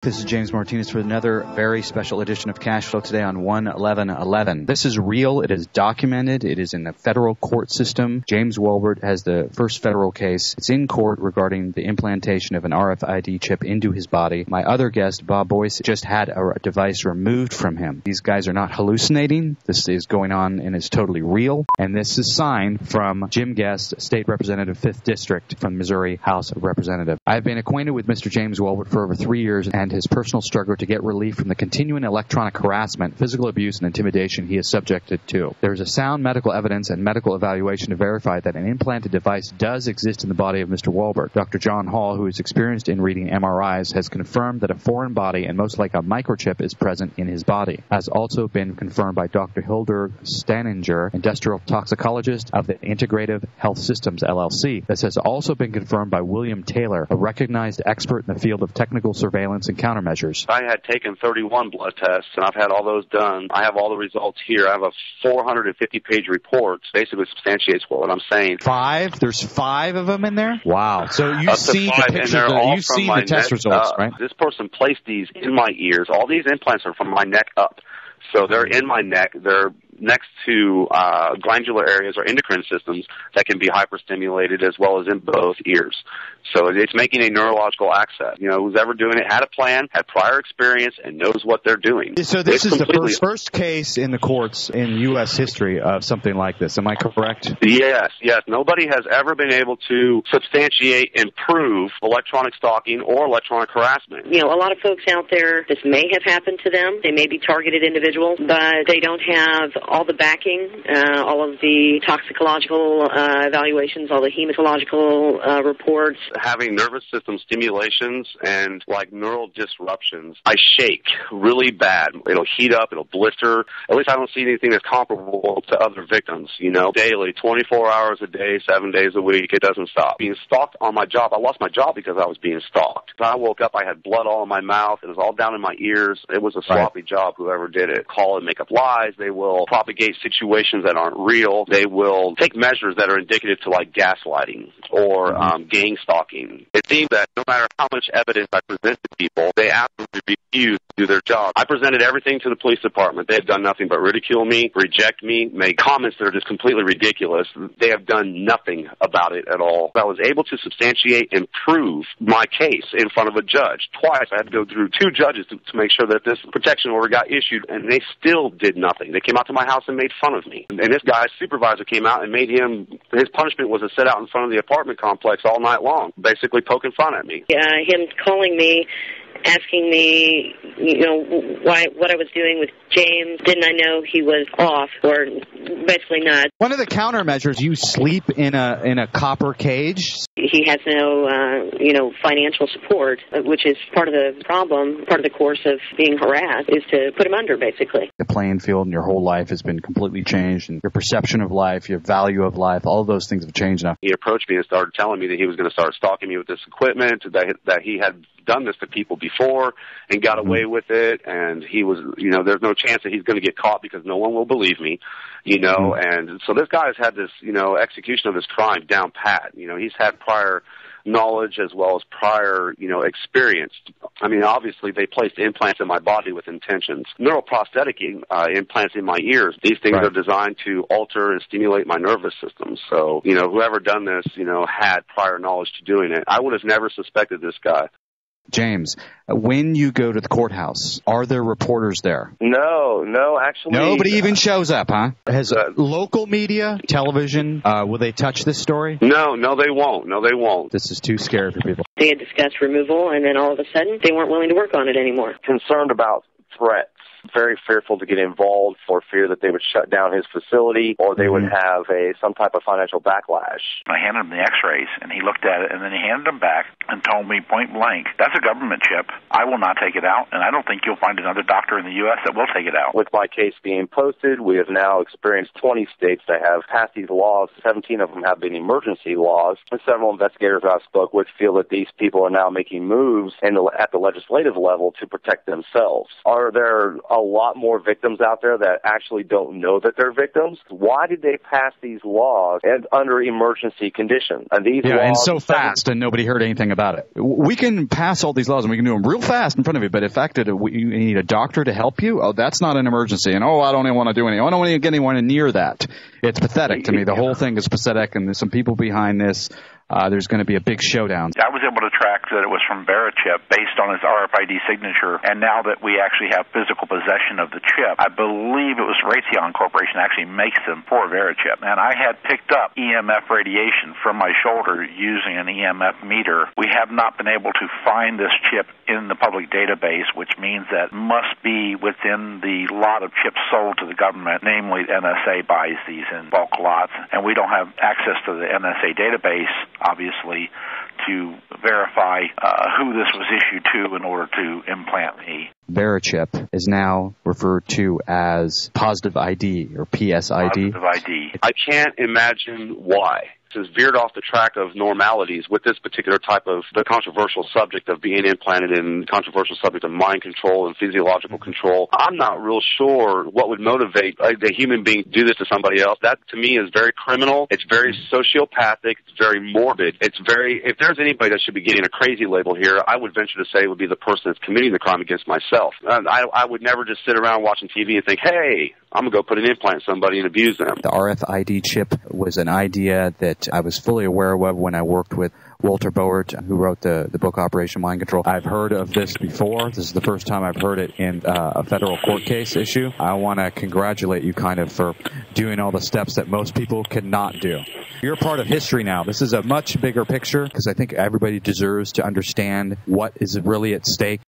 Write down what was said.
This is James Martinez for another very special edition of Cash Flow today on 1/11/11. This is real. It is documented. It is in the federal court system. James Walbert has the first federal case. It's in court regarding the implantation of an RFID chip into his body. My other guest, Bob Boyce, just had a device removed from him. These guys are not hallucinating. This is going on and is totally real. And this is signed from Jim Guest, State Representative, 5th District from Missouri House of Representatives. I've been acquainted with Mr. James Walbert for over 3 years and his personal struggle to get relief from the continuing electronic harassment, physical abuse, and intimidation he is subjected to. There is a sound medical evidence and medical evaluation to verify that an implanted device does exist in the body of Mr. Walbert. Dr. John Hall, who is experienced in reading MRIs, has confirmed that a foreign body and most like a microchip is present in his body. Has also been confirmed by Dr. Hildur Staninger, industrial toxicologist of the Integrative Health Systems, LLC. This has also been confirmed by William Taylor, a recognized expert in the field of technical surveillance and countermeasures. I had taken 31 blood tests, and I've had all those done. I have all the results here. I have a 450-page report. Basically substantiates what I'm saying. 5? There's 5 of them in there? Wow. So you've seen the pictures, you've seen the test results, right? This person placed these in my ears. All these implants are from my neck up. So they're in my neck. They're next to glandular areas or endocrine systems that can be hyperstimulated as well as in both ears. So it's making a neurological access. You know, who's ever doing it had a plan, had prior experience, and knows what they're doing. So this is the first case in the courts in U.S. history of something like this. Am I correct? Yes. Nobody has ever been able to substantiate and prove electronic stalking or electronic harassment. You know, a lot of folks out there, this may have happened to them. They may be targeted individuals, but they don't have all the backing, all of the toxicological evaluations, all the hematological reports. Having nervous system stimulations and like neural disruptions, I shake really bad. It'll heat up, it'll blister. At least I don't see anything that's comparable to other victims, you know, daily, 24 hours a day, 7 days a week. It doesn't stop. Being stalked on my job, I lost my job because I was being stalked. When I woke up, I had blood all in my mouth. It was all down in my ears. It was a sloppy job, whoever did it. Call and make up lies. They will propagate situations that aren't real. They will take measures that are indicative to like gaslighting or gang stalking. It seems that no matter how much evidence I present to people, they absolutely refuse to do their job. I presented everything to the police department. They have done nothing but ridicule me, reject me, make comments that are just completely ridiculous. They have done nothing about it at all. I was able to substantiate and prove my case in front of a judge. Twice I had to go through 2 judges to make sure that this protection order got issued, and they still did nothing. They came out to my house and made fun of me. And this guy's supervisor came out and made his punishment was to sit out in front of the apartment complex all night long, basically poking fun at me. Him calling me, asking me, you know, what I was doing with James. Didn't I know he was off, or basically not. One of the countermeasures, you sleep in a copper cage. He has no, financial support, which is part of the problem, part of the course of being harassed, is to put him under, basically. The playing field in your whole life has been completely changed, and your perception of life, your value of life, all of those things have changed now. He approached me and started telling me that he was going to start stalking me with this equipment, that he had done this to people before and got away with it, and he was, there's no chance that he's going to get caught because no one will believe me, and so this guy has had this, execution of his crime down pat. He's had prior knowledge as well as prior, experience. I mean, obviously they placed implants in my body with intentions. Neuroprosthetic implants in my ears. These things are designed to alter and stimulate my nervous system. So, whoever done this, had prior knowledge to doing it. I would have never suspected this guy. James, when you go to the courthouse, are there reporters there? No, actually. Nobody even shows up, huh? Has local media, television, will they touch this story? No, they won't. This is too scary for people. They had discussed removal, and then all of a sudden, they weren't willing to work on it anymore. Concerned about threats. Very fearful to get involved for fear that they would shut down his facility or they would have some type of financial backlash. I handed him the x-rays, and he looked at it, and then he handed them back and told me point blank, that's a government chip. I will not take it out, and I don't think you'll find another doctor in the U.S. that will take it out. With my case being posted, we have now experienced 20 states that have passed these laws. 17 of them have been emergency laws. And several investigators I spoke with feel that these people are now making moves at the legislative level to protect themselves. Are there are a lot more victims out there that actually don't know that they're victims. Why did they pass these laws and under emergency conditions? And these laws, and so fast, and nobody heard anything about it. We can pass all these laws, and we can do them real fast in front of you, but the fact that you need a doctor to help you, that's not an emergency. And, I don't even want to do anything. I don't want to get anyone near that. It's pathetic to me. The whole thing is pathetic, and there's some people behind this. There's going to be a big showdown. I was able to track that it was from Verichip based on his RFID signature, and now that we actually have physical possession of the chip, I believe it was Raytheon Corporation actually makes them for Verichip. And I had picked up EMF radiation from my shoulder using an EMF meter. We have not been able to find this chip in the public database, which means that must be within the lot of chips sold to the government, namely NSA buys these in bulk lots, and we don't have access to the NSA database, obviously, to verify who this was issued to in order to implant me. Verichip is now referred to as positive ID or PSID. Positive ID. I can't imagine why. Has veered off the track of normalities with this particular type of the controversial subject of being implanted in controversial subject of mind control and physiological control. I'm not real sure what would motivate a human being to do this to somebody else. That to me is very criminal. It's very sociopathic. It's very morbid. If there's anybody that should be getting a crazy label here, I would venture to say it would be the person that's committing the crime against myself. I would never just sit around watching TV and think, hey, I'm going to go put an implant in somebody and abuse them. The RFID chip was an idea that I was fully aware of when I worked with Walter Bowart, who wrote the book Operation Mind Control. I've heard of this before. This is the first time I've heard it in a federal court case issue. I want to congratulate you for doing all the steps that most people cannot do. You're a part of history now. This is a much bigger picture because I think everybody deserves to understand what is really at stake.